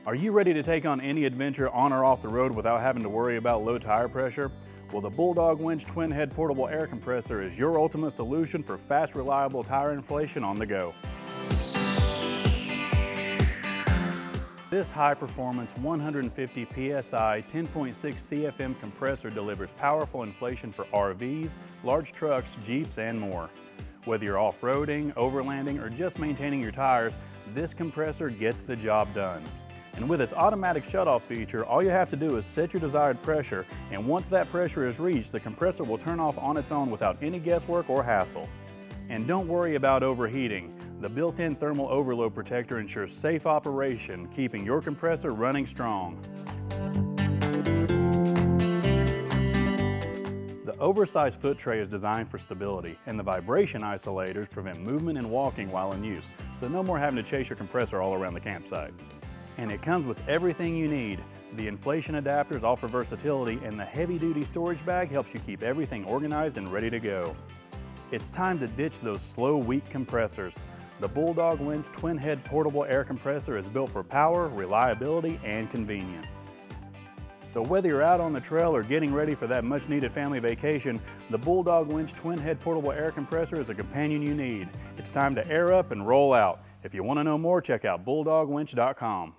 Are you ready to take on any adventure on or off the road without having to worry about low tire pressure? Well, the Bulldog Winch twin head portable air compressor is your ultimate solution for fast, reliable tire inflation on the go. This high-performance 150 PSI 10.6 CFM compressor delivers powerful inflation for RVs, large trucks, Jeeps, and more. Whether you're off-roading, overlanding, or just maintaining your tires, this compressor gets the job done. And with its automatic shutoff feature, all you have to do is set your desired pressure, and once that pressure is reached, the compressor will turn off on its own without any guesswork or hassle. And don't worry about overheating. The built-in thermal overload protector ensures safe operation, keeping your compressor running strong. The oversized foot tray is designed for stability, and the vibration isolators prevent movement and walking while in use, so no more having to chase your compressor all around the campsite. And it comes with everything you need. The inflation adapters offer versatility, and the heavy-duty storage bag helps you keep everything organized and ready to go. It's time to ditch those slow, weak compressors. The Bulldog Winch twin-head portable air compressor is built for power, reliability, and convenience. So whether you're out on the trail or getting ready for that much-needed family vacation, the Bulldog Winch twin-head portable air compressor is a companion you need. It's time to air up and roll out. If you want to know more, check out bulldogwinch.com.